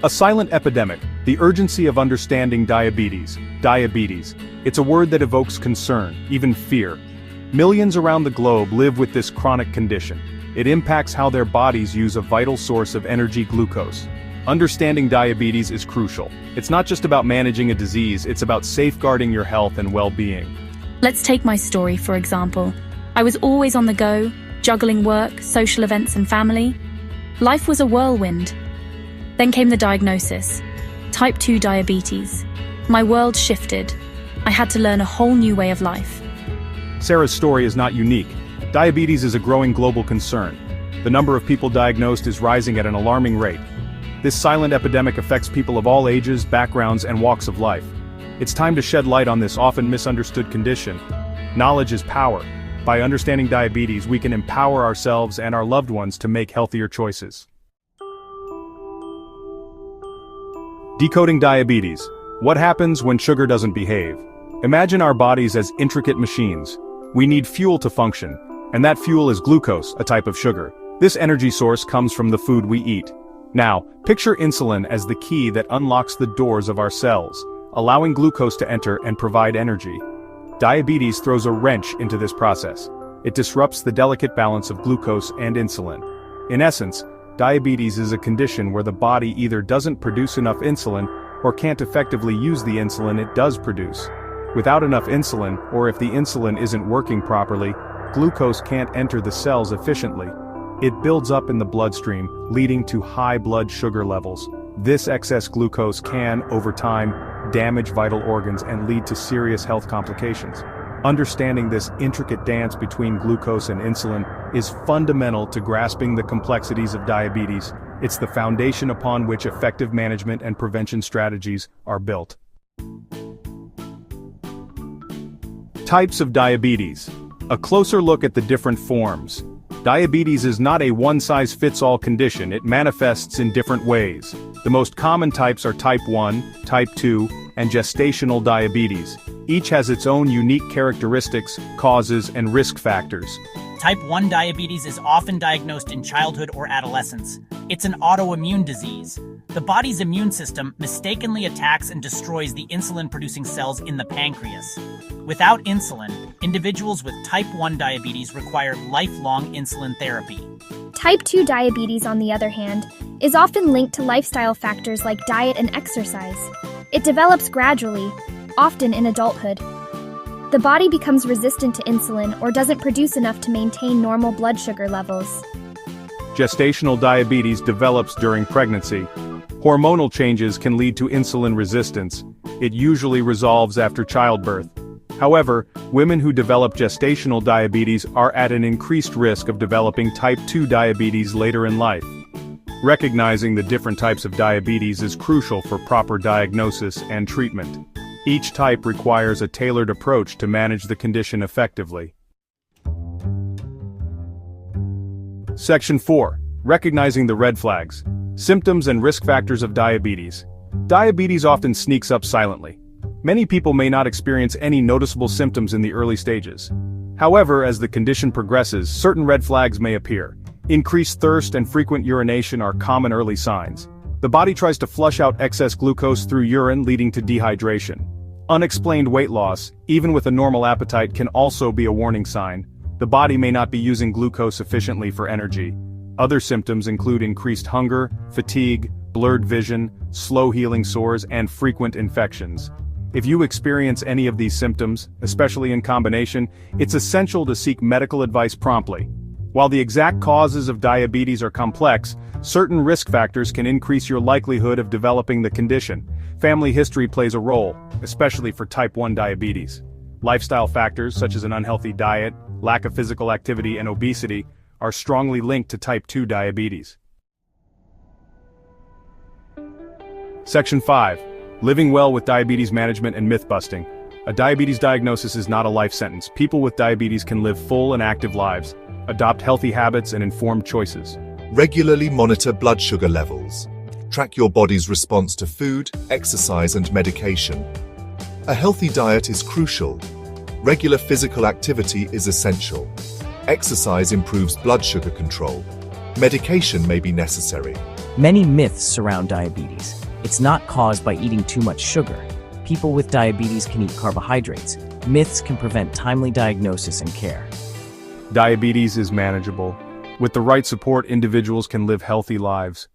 A silent epidemic, the urgency of understanding diabetes. Diabetes. It's a word that evokes concern, even fear. Millions around the globe live with this chronic condition. It impacts how their bodies use a vital source of energy, glucose. Understanding diabetes is crucial. It's not just about managing a disease, it's about safeguarding your health and well-being. Let's take my story, for example. I was always on the go, juggling work, social events and family. Life was a whirlwind. Then came the diagnosis, type 2 diabetes. My world shifted. I had to learn a whole new way of life. Sarah's story is not unique. Diabetes is a growing global concern. The number of people diagnosed is rising at an alarming rate. This silent epidemic affects people of all ages, backgrounds, and walks of life. It's time to shed light on this often misunderstood condition. Knowledge is power. By understanding diabetes, we can empower ourselves and our loved ones to make healthier choices. Decoding diabetes. What happens when sugar doesn't behave? Imagine our bodies as intricate machines. We need fuel to function, and that fuel is glucose, a type of sugar. This energy source comes from the food we eat. Now, picture insulin as the key that unlocks the doors of our cells, allowing glucose to enter and provide energy. Diabetes throws a wrench into this process. It disrupts the delicate balance of glucose and insulin. In essence, diabetes is a condition where the body either doesn't produce enough insulin or can't effectively use the insulin it does produce. Without enough insulin, or if the insulin isn't working properly, glucose can't enter the cells efficiently. It builds up in the bloodstream, leading to high blood sugar levels. This excess glucose can, over time, damage vital organs and lead to serious health complications. Understanding this intricate dance between glucose and insulin is fundamental to grasping the complexities of diabetes. It's the foundation upon which effective management and prevention strategies are built. Types of diabetes. A closer look at the different forms. Diabetes is not a one-size-fits-all condition, it manifests in different ways. The most common types are type 1, type 2, and gestational diabetes. Each has its own unique characteristics, causes, and risk factors. Type 1 diabetes is often diagnosed in childhood or adolescence. It's an autoimmune disease. The body's immune system mistakenly attacks and destroys the insulin-producing cells in the pancreas. Without insulin, individuals with type 1 diabetes require lifelong insulin therapy. Type 2 diabetes, on the other hand, is often linked to lifestyle factors like diet and exercise. It develops gradually, often in adulthood. The body becomes resistant to insulin or doesn't produce enough to maintain normal blood sugar levels. Gestational diabetes develops during pregnancy. Hormonal changes can lead to insulin resistance. It usually resolves after childbirth. However, women who develop gestational diabetes are at an increased risk of developing type 2 diabetes later in life. Recognizing the different types of diabetes is crucial for proper diagnosis and treatment. Each type requires a tailored approach to manage the condition effectively. Section 4. Recognizing the red flags. Symptoms and risk factors of diabetes. Diabetes often sneaks up silently. Many people may not experience any noticeable symptoms in the early stages. However, as the condition progresses, certain red flags may appear. Increased thirst and frequent urination are common early signs. The body tries to flush out excess glucose through urine, leading to dehydration. Unexplained weight loss, even with a normal appetite, can also be a warning sign. The body may not be using glucose efficiently for energy. Other symptoms include increased hunger, fatigue, blurred vision, slow healing sores, and frequent infections. If you experience any of these symptoms, especially in combination, it's essential to seek medical advice promptly. While the exact causes of diabetes are complex, certain risk factors can increase your likelihood of developing the condition. Family history plays a role, especially for type 1 diabetes. Lifestyle factors such as an unhealthy diet, lack of physical activity, and obesity are strongly linked to type 2 diabetes. Section 5. Living well with diabetes management and myth-busting. A diabetes diagnosis is not a life sentence. People with diabetes can live full and active lives, adopt healthy habits and informed choices. Regularly monitor blood sugar levels. Track your body's response to food, exercise, and medication. A healthy diet is crucial. Regular physical activity is essential. Exercise improves blood sugar control. Medication may be necessary. Many myths surround diabetes. It's not caused by eating too much sugar. People with diabetes can eat carbohydrates. Myths can prevent timely diagnosis and care. Diabetes is manageable. With the right support, individuals can live healthy lives.